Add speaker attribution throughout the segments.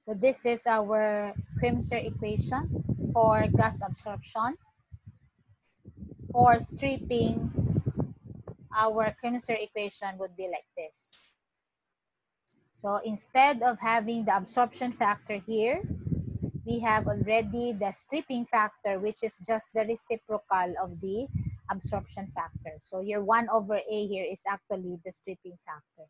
Speaker 1: So this is our Krimser equation for gas absorption. For stripping, our Krimser equation would be like this. So instead of having the absorption factor here, we have already the stripping factor, which is just the reciprocal of the absorption factor. So your 1 over A here is actually the stripping factor.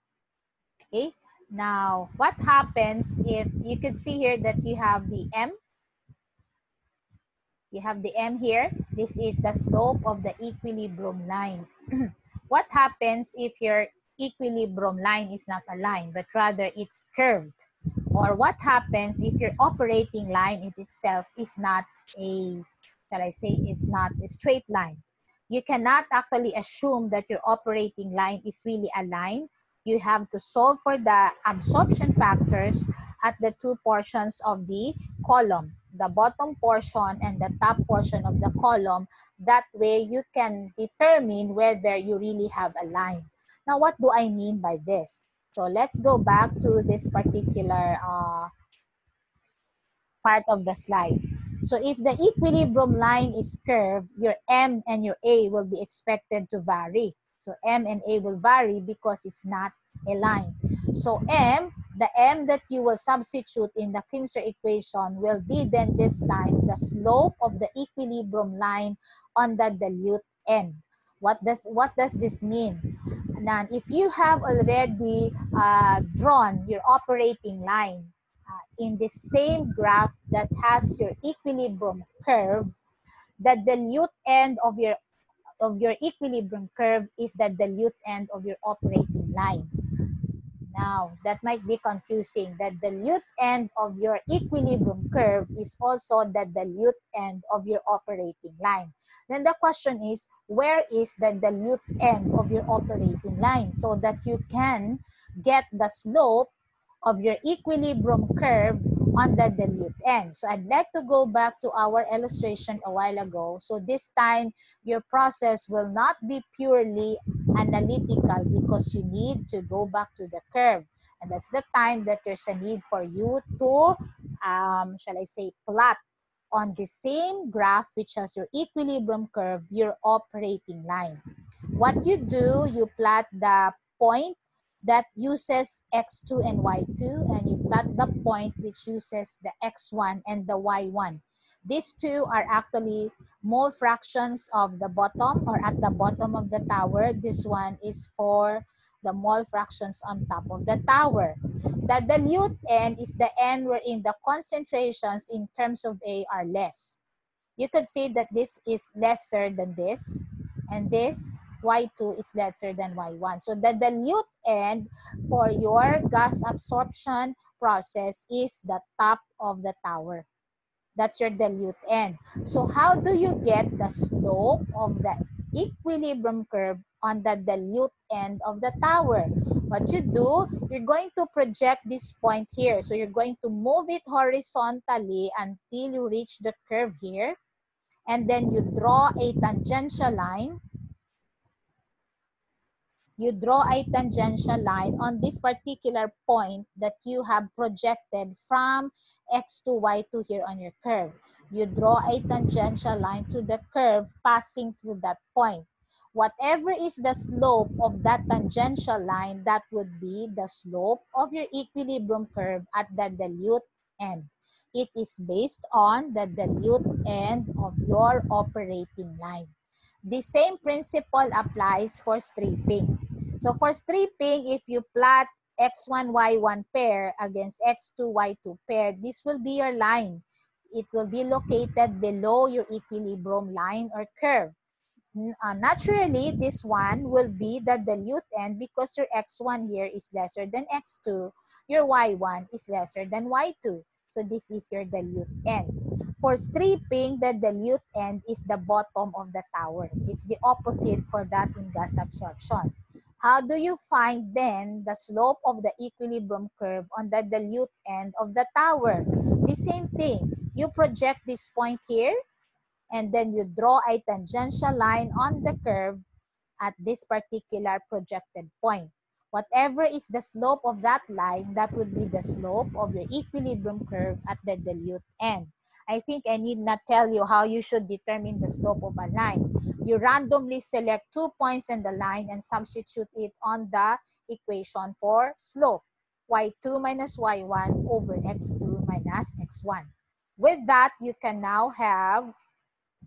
Speaker 1: Okay, now what happens if you could see here that you have the M? You have the M here. This is the slope of the equilibrium line. What happens if your equilibrium line is not a line, but rather it's curved? Or what happens if your operating line in itself is not a, shall I say, it's not a straight line? You cannot actually assume that your operating line is really a line. You have to solve for the absorption factors at the two portions of the column, the bottom portion and the top portion of the column. That way you can determine whether you really have a line. Now, what do I mean by this? So let's go back to this particular part of the slide. So if the equilibrium line is curved, your M and your A will be expected to vary. So M and A will vary because it's not a line. So M, the M that you will substitute in the Krimser equation will be then this time the slope of the equilibrium line on the dilute end. What does this mean? Now, if you have already drawn your operating line in the same graph that has your equilibrium curve, the dilute end of your equilibrium curve is the dilute end of your operating line. Now, that might be confusing. The dilute end of your equilibrium curve is also the dilute end of your operating line. Then the question is, where is the dilute end of your operating line so that you can get the slope of your equilibrium curve on the dilute end? So I'd like to go back to our illustration a while ago. So this time, your process will not be purely analytical because you need to go back to the curve. And that's the time that there's a need for you to, shall I say, plot on the same graph which has your equilibrium curve, your operating line. What you do, you plot the point that uses x2 and y2, and you plot the point which uses the x1 and the y1. These two are actually mole fractions of the bottom or at the bottom of the tower. This one is for the mole fractions on top of the tower. The dilute end is the end wherein the concentrations in terms of A are less. You could see that this is lesser than this, and this Y2 is lesser than Y1. So the dilute end for your gas absorption process is the top of the tower. That's your dilute end. So how do you get the slope of the equilibrium curve on the dilute end of the tower? What you do, you're going to project this point here. So you're going to move it horizontally until you reach the curve here. And then you draw a tangential line. You draw a tangential line on this particular point that you have projected from x to y2 here on your curve. You draw a tangential line to the curve passing through that point. Whatever is the slope of that tangential line, that would be the slope of your equilibrium curve at the dilute end. It is based on the dilute end of your operating line. The same principle applies for stripping. So for stripping, if you plot x1, y1 pair against x2, y2 pair, this will be your line. It will be located below your equilibrium line or curve. Naturally, this one will be the dilute end because your x1 here is lesser than x2. Your y1 is lesser than y2. So this is your dilute end. For stripping, the dilute end is the bottom of the tower. It's the opposite for that in gas absorption. How do you find then the slope of the equilibrium curve on the dilute end of the tower? The same thing. You project this point here, and then you draw a tangential line on the curve at this particular projected point. Whatever is the slope of that line, that would be the slope of your equilibrium curve at the dilute end. I think I need not tell you how you should determine the slope of a line. You randomly select 2 points in the line and substitute it on the equation for slope. Y2 minus Y1 over X2 minus X1. With that, you can now have,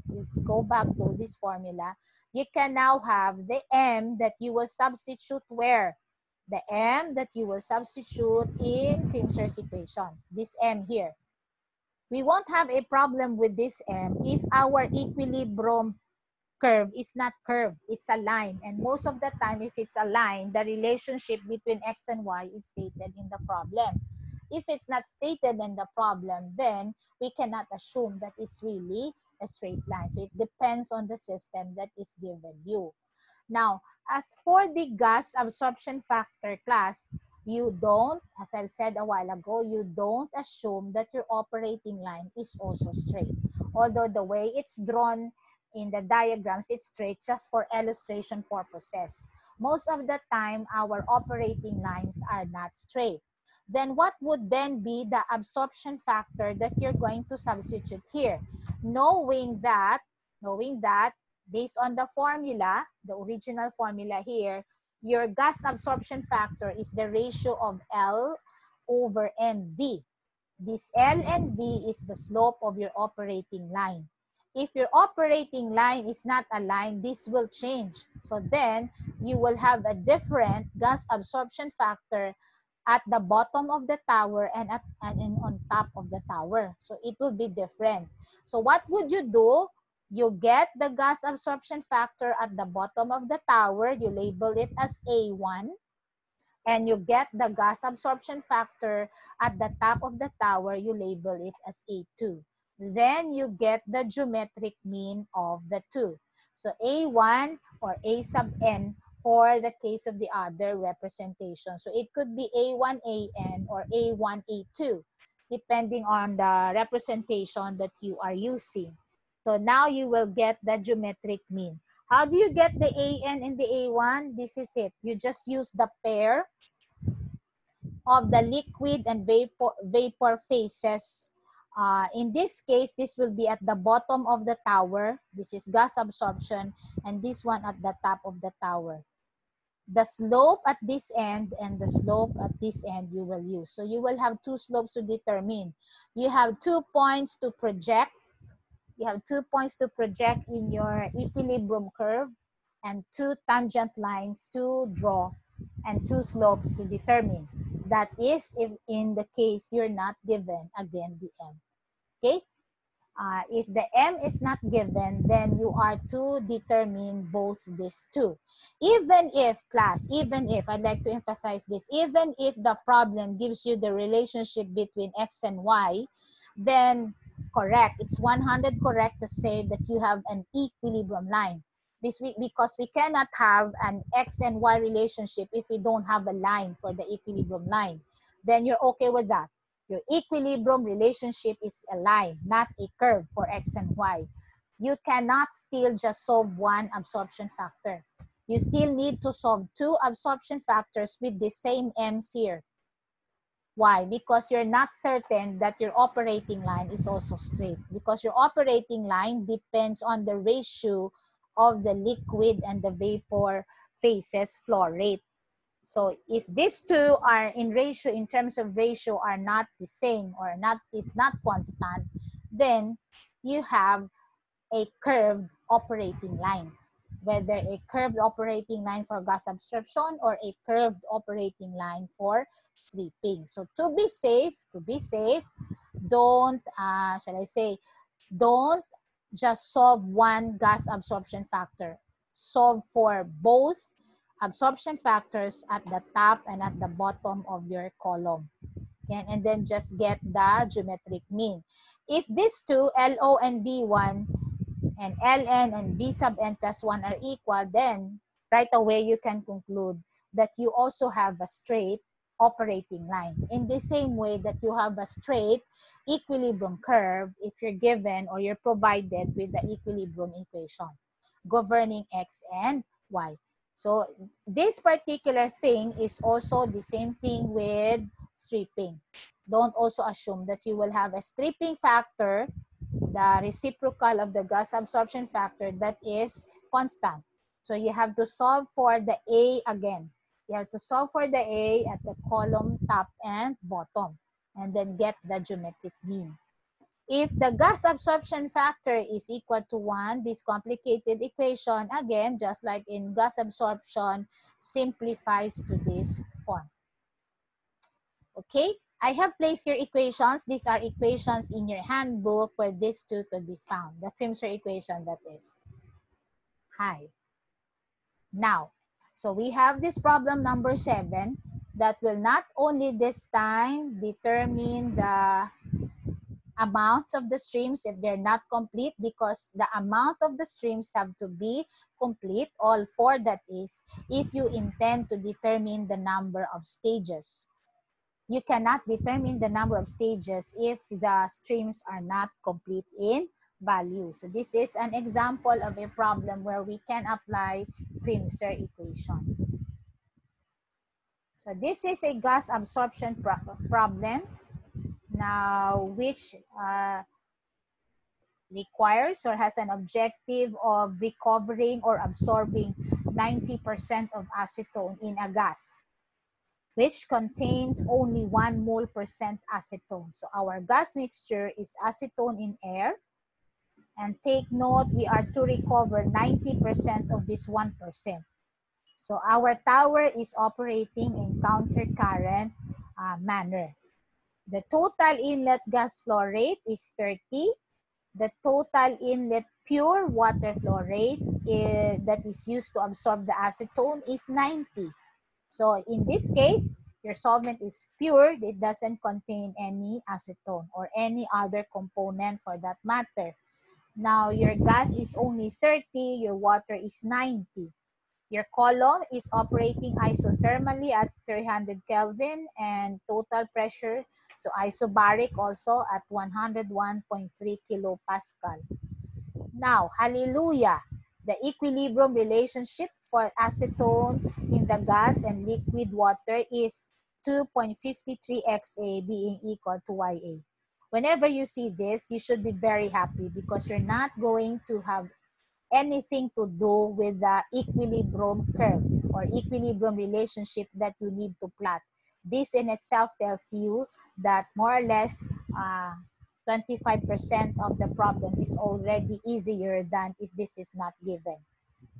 Speaker 1: let's go back to this formula. You can now have the M that you will substitute where? The M that you will substitute in Crimsher's equation. This M here. We won't have a problem with this M if our equilibrium curve is not curved. It's a line. And most of the time, if it's a line, the relationship between X and Y is stated in the problem. If it's not stated in the problem, then we cannot assume that it's really a straight line. So it depends on the system that is given you. Now, as for the gas absorption factor class, you don't, as I've said a while ago, you don't assume that your operating line is also straight. Although the way it's drawn in the diagrams, it's straight just for illustration purposes. Most of the time, our operating lines are not straight. Then what would then be the absorption factor that you're going to substitute here? Knowing that, based on the formula, the original formula here, your gas absorption factor is the ratio of L over MV. This L and V is the slope of your operating line. If your operating line is not aligned, this will change. So then you will have a different gas absorption factor at the bottom of the tower and on top of the tower. So it will be different. So what would you do? You get the gas absorption factor at the bottom of the tower. You label it as A1. And you get the gas absorption factor at the top of the tower. You label it as A2. Then you get the geometric mean of the two. So A1 or A sub n for the case of the other representation. So it could be A1AN or A1A2, depending on the representation that you are using. So now you will get the geometric mean. How do you get the AN and the A1? This is it. You just use the pair of the liquid and vapor phases. In this case, this will be at the bottom of the tower. This is gas absorption, and this one at the top of the tower. The slope at this end and the slope at this end you will use. So you will have two slopes to determine. You have 2 points to project. You have 2 points to project in your equilibrium curve and 2 tangent lines to draw and 2 slopes to determine. That is if in the case you're not given again the M. Okay? If the M is not given, then you are to determine both these two. Even if, class, even if, I'd like to emphasize this, even if the problem gives you the relationship between X and Y, then correct, it's 100 correct to say that you have an equilibrium line. Because we cannot have an X and Y relationship if we don't have a line for the equilibrium line. Then you're okay with that. Your equilibrium relationship is a line, not a curve for X and Y. You cannot still just solve one absorption factor. You still need to solve 2 absorption factors with the same M's here. Why? Because you're not certain that your operating line is also straight. Because your operating line depends on the ratio of the liquid and the vapor phases flow rate. So if these two are in ratio, in terms of ratio, are not the same or is not constant, then you have a curved operating line. Whether a curved operating line for gas absorption or a curved operating line for stripping. So to be safe, don't, don't just solve one gas absorption factor. Solve for both absorption factors at the top and at the bottom of your column. And then just get the geometric mean. If these two, LO and V1, and Ln and V sub n plus 1 are equal, then right away you can conclude that you also have a straight operating line. In the same way that you have a straight equilibrium curve if you're given or you're provided with the equilibrium equation governing X and Y. So this particular thing is also the same thing with stripping. Don't also assume that you will have a stripping factor, the reciprocal of the gas absorption factor, that is constant. So you have to solve for the A again. You have to solve for the A at the column top and bottom, and then get the geometric mean. If the gas absorption factor is equal to 1, this complicated equation, again, just like in gas absorption, simplifies to this form. Okay, I have placed your equations. These are equations in your handbook where these two could be found. The Crimsor equation, that is. Hi. Now, so we have this problem number 7 that will not only this time determine the amounts of the streams if they're not complete, because the amount of the streams have to be complete, all 4 that is, if you intend to determine the number of stages. You cannot determine the number of stages if the streams are not complete in value. So this is an example of a problem where we can apply Crimsor equation. So this is a gas absorption problem now, which requires or has an objective of recovering or absorbing 90% of acetone in a gas, which contains only 1 mole percent acetone. So our gas mixture is acetone in air. And take note, we are to recover 90% of this 1%. So our tower is operating in counter-current manner. The total inlet gas flow rate is 30. The total inlet pure water flow rate that is used to absorb the acetone is 90. So in this case, your solvent is pure. It doesn't contain any acetone or any other component for that matter. Now, your gas is only 30, your water is 90. Your column is operating isothermally at 300 Kelvin and total pressure, so isobaric also at 101.3 kilopascal. Now, hallelujah, the equilibrium relationship for acetone in the gas and liquid water is 2.53 XA being equal to YA. Whenever you see this, you should be very happy because you're not going to have anything to do with the equilibrium curve or equilibrium relationship that you need to plot. This in itself tells you that more or less 25% of the problem is already easier than if this is not given.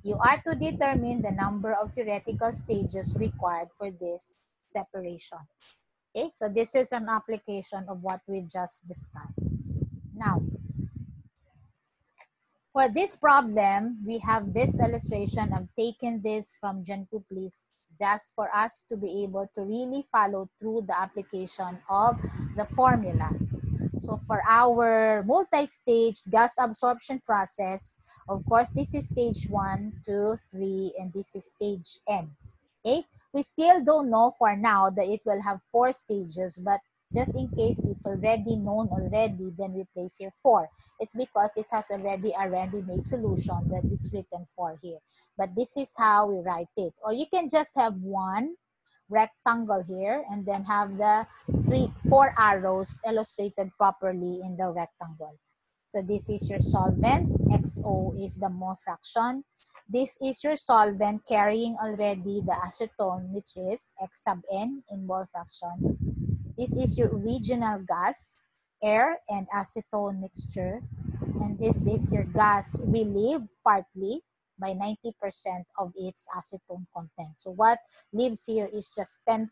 Speaker 1: You are to determine the number of theoretical stages required for this separation. Okay, so this is an application of what we just discussed. Now, for this problem, we have this illustration. I've taken this from John Couples just for us to be able to really follow through the application of the formula. So for our multi-stage gas absorption process, of course, this is stage 1, 2, 3, and this is stage N. Okay? We still don't know for now that it will have 4 stages, but just in case it's already known already, then we place here 4. It's because it has already a ready-made solution that it's written for here. But this is how we write it. Or you can just have one rectangle here and then have the 4 arrows illustrated properly in the rectangle. So this is your solvent. XO is the mole fraction. This is your solvent carrying already the acetone, which is X sub N in mole fraction. This is your original gas, air and acetone mixture. And this is your gas relieved partly by 90% of its acetone content. So what leaves here is just 10%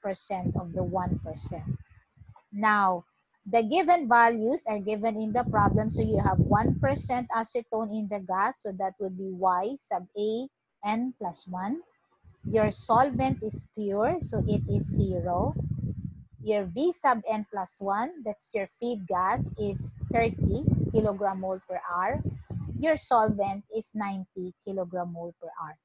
Speaker 1: of the 1%. Now, the given values are given in the problem. So you have 1% acetone in the gas. So that would be Y sub A N plus 1. Your solvent is pure. So it is 0. Your V sub N plus 1, that's your feed gas, is 30 kilogram mole per hour. Your solvent is 90 kilogram mole per hour.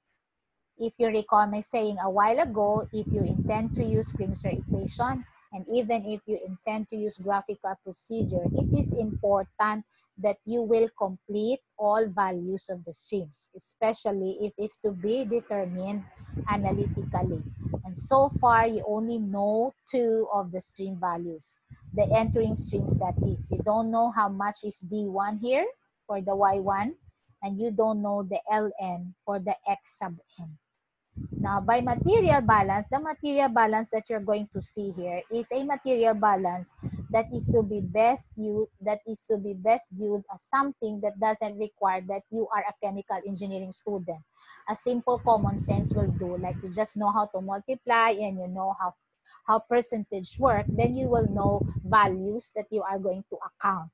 Speaker 1: If you recall me saying a while ago, if you intend to use Crimsor equation And even if you intend to use graphical procedure, it is important that you will complete all values of the streams, especially if it's to be determined analytically. And so far, you only know 2 of the stream values, the entering streams that is. You don't know how much is V1 here for the Y1, and you don't know the Ln for the X sub n. Now, by material balance, the material balance that you're going to see here is a material balance that is to be best viewed, as something that doesn't require that you are a chemical engineering student. A simple common sense will do, like you just know how to multiply and you know how percentage work, then you will know values that you are going to account.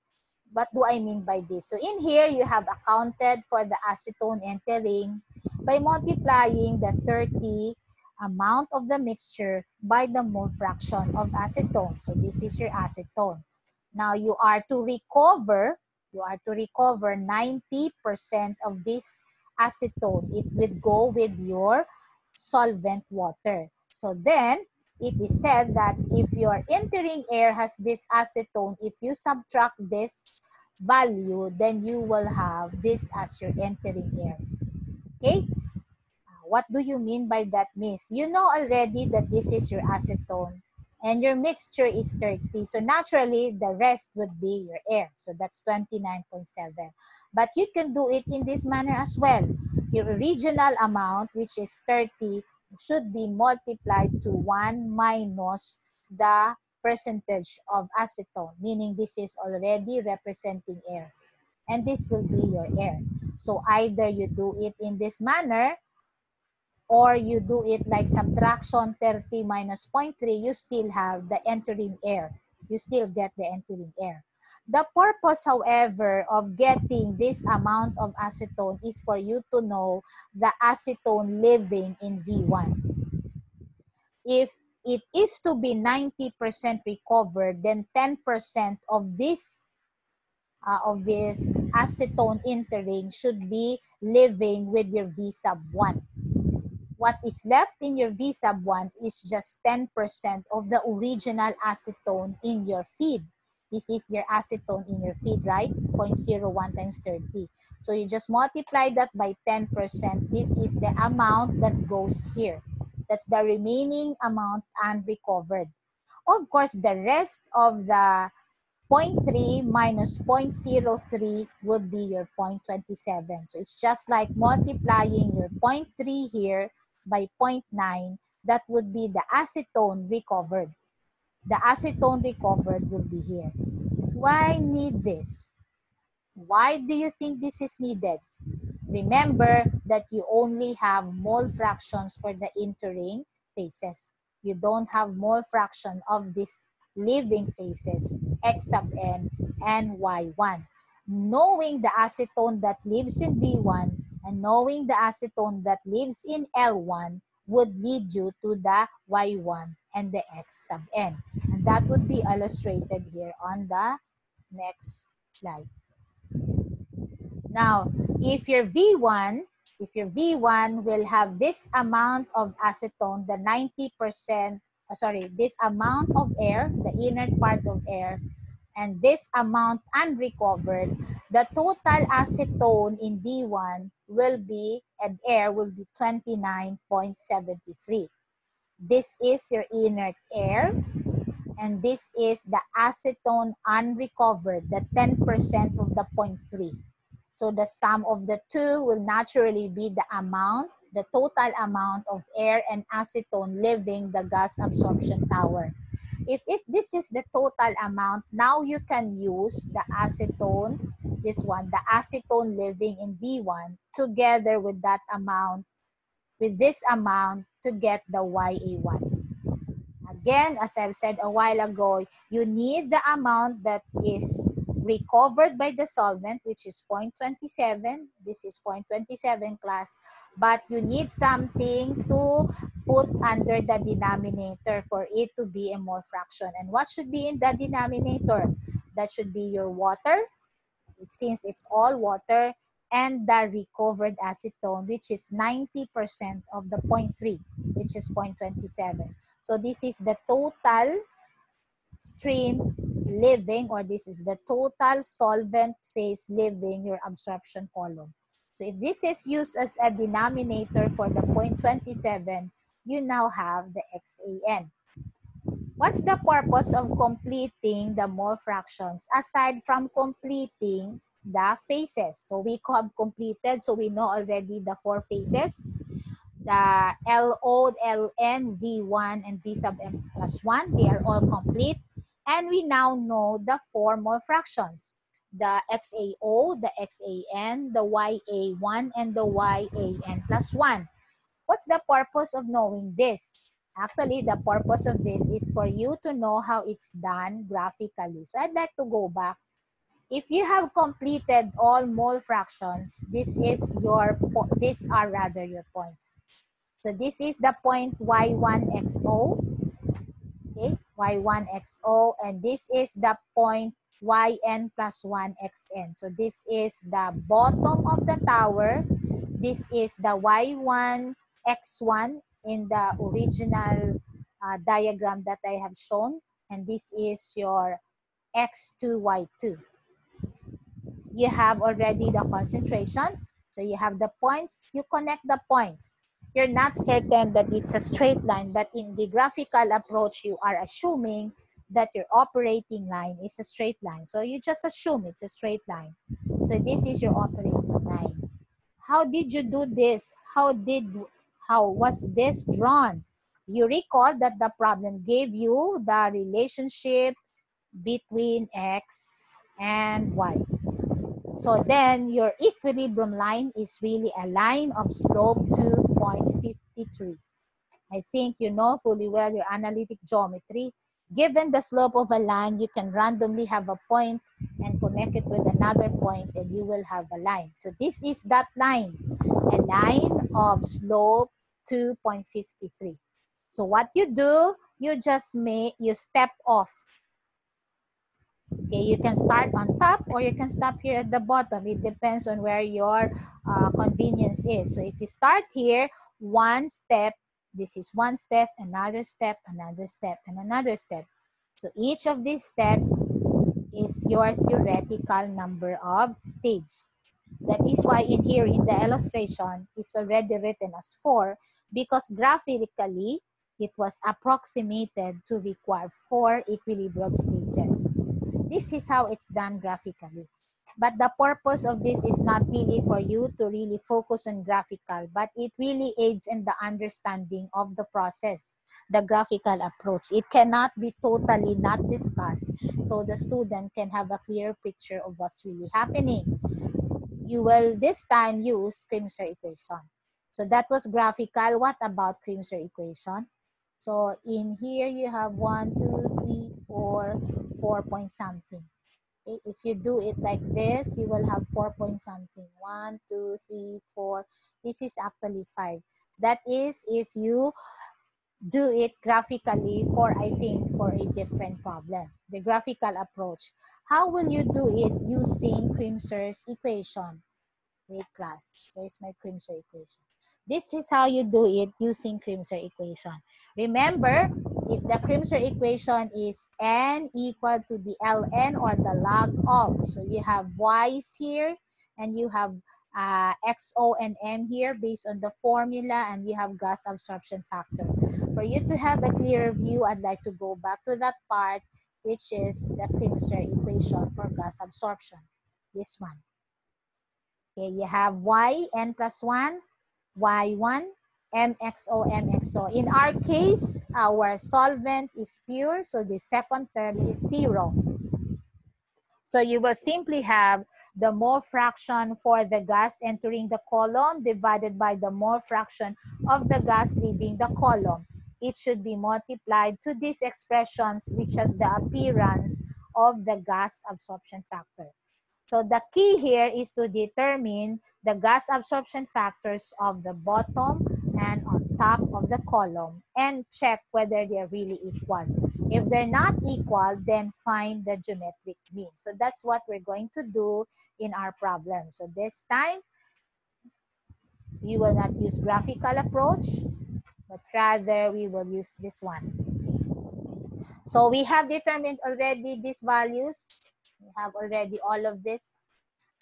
Speaker 1: What do I mean by this? So in here, you have accounted for the acetone entering by multiplying the 30 amount of the mixture by the mole fraction of acetone. So this is your acetone. Now you are to recover 90% of this acetone. It would go with your solvent water. So then it is said that if your entering air has this acetone, if you subtract this value, then you will have this as your entering air. Okay? What do you mean by that, miss? You know already that this is your acetone and your mixture is 30. So naturally, the rest would be your air. So that's 29.7. But you can do it in this manner as well. Your original amount, which is 30, should be multiplied to 1 minus the percentage of acetone, meaning this is already representing air. And this will be your air. So either you do it in this manner, or you do it like subtraction 30 minus 0.3, you still have the entering air. You still get the entering air. The purpose, however, of getting this amount of acetone is for you to know the acetone living in V1. If it is to be 90% recovered, then 10% of this acetone entering should be living with your V sub 1. What is left in your V sub 1 is just 10% of the original acetone in your feed. This is your acetone in your feed, right? 0.01 times 30. So you just multiply that by 10%. This is the amount that goes here. That's the remaining amount unrecovered. Of course, the rest of the 0.3 minus 0.03 would be your 0.27. So it's just like multiplying your 0.3 here by 0.9. That would be the acetone recovered. The acetone recovered will be here. Why need this? Why do you think this is needed? Remember that you only have mole fractions for the entering phases. You don't have mole fraction of these living phases, X sub n and Y1. Knowing the acetone that lives in V1 and knowing the acetone that lives in L1 would lead you to the Y1 and the X sub n. And that would be illustrated here on the next slide. Now, if your V1 will have this amount of acetone, the 90%, this amount of air, the inert part of air, and this amount unrecovered, the total acetone in V1 will be, and air will be 29.73. This is your inert air, and this is the acetone unrecovered, the 10% of the 0.3. So the sum of the two will naturally be the amount, the total amount of air and acetone leaving the gas absorption tower. If this is the total amount, now you can use the acetone, this one, the acetone living in V1 together with that amount, with this amount to get the YA1. Again, as I've said a while ago, you need the amount that is recovered by the solvent, which is 0.27. This is 0.27 class. But you need something to put under the denominator for it to be a mole fraction. And what should be in the denominator? That should be your water, since it's all water, and the recovered acetone, which is 90% of the 0.3, which is 0.27. So this is the total stream leaving, or this is the total solvent phase leaving your absorption column. So if this is used as a denominator for the 0.27, you now have the XAN. What's the purpose of completing the mole fractions aside from completing the phases? So we have completed, so we know already the 4 phases. The LO, LN, V1, and V sub M plus 1, they are all complete. And we now know the 4 mole fractions. The XAO, the XAN, the YA1, and the YAN plus 1. What's the purpose of knowing this? Actually, the purpose of this is for you to know how it's done graphically. So I'd like to go back. If you have completed all mole fractions, these are rather your points. So this is the point Y1XO, okay, Y1XO, and this is the point YN plus 1XN. So this is the bottom of the tower. This is the Y1X1 in the original diagram that I have shown, and this is your X2Y2. You have already the concentrations, so you have the points, you connect the points. You're not certain that it's a straight line, but in the graphical approach, you are assuming that your operating line is a straight line. So you just assume it's a straight line. So this is your operating line. How did you do this? How was this drawn? You recall that the problem gave you the relationship between X and Y. So then your equilibrium line is really a line of slope 2.53. I think you know fully well your analytic geometry. Given the slope of a line, you can randomly have a point and connect it with another point and you will have a line. So this is that line, a line of slope 2.53. So what you do, you step off. Okay, you can start on top or you can stop here at the bottom. It depends on where your convenience is. So if you start here, one step, this is one step, another step, another step, and another step. So each of these steps is your theoretical number of stage. That is why in here in the illustration, it's already written as 4 because graphically, it was approximated to require 4 equilibrium stages. This is how it's done graphically. But the purpose of this is not really for you to really focus on graphical, but it really aids in the understanding of the process, the graphical approach. It cannot be totally not discussed, so the student can have a clear picture of what's really happening. You will this time use Krimscher equation. So that was graphical. What about Krimscher equation? So in here you have 1, 2, 3, 4, 4 point something. Okay? If you do it like this, you will have 4 point something. 1, 2, 3, 4. This is actually 5. That is if you do it graphically for, I think, for a different problem. The graphical approach. How will you do it using Krimscher's equation? Wait, class. Where's my Krimscher equation? This is how you do it using Krimscher equation. Remember, if the Krimscher equation is n equal to the ln or the log of, so you have y's here and you have xo and m here based on the formula, and you have gas absorption factor. For you to have a clearer view, I'd like to go back to that part, which is the Krimscher equation for gas absorption. This one. Okay, you have yn plus 1, y1, mxo, mxo. In our case, our solvent is pure, so the second term is 0. So you will simply have the mole fraction for the gas entering the column divided by the mole fraction of the gas leaving the column. It should be multiplied to these expressions, which has the appearance of the gas absorption factor. So the key here is to determine the gas absorption factors of the bottom and on top of the column and check whether they're really equal. If they're not equal, then find the geometric mean. So that's what we're going to do in our problem. So this time, we will not use graphical approach, but rather we will use this one. So we have determined already these values. We have already all of this.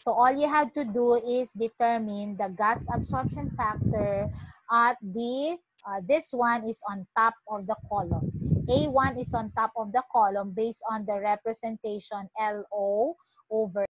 Speaker 1: So all you have to do is determine the gas absorption factor at the, this one is on top of the column. A1 is on top of the column based on the representation LO over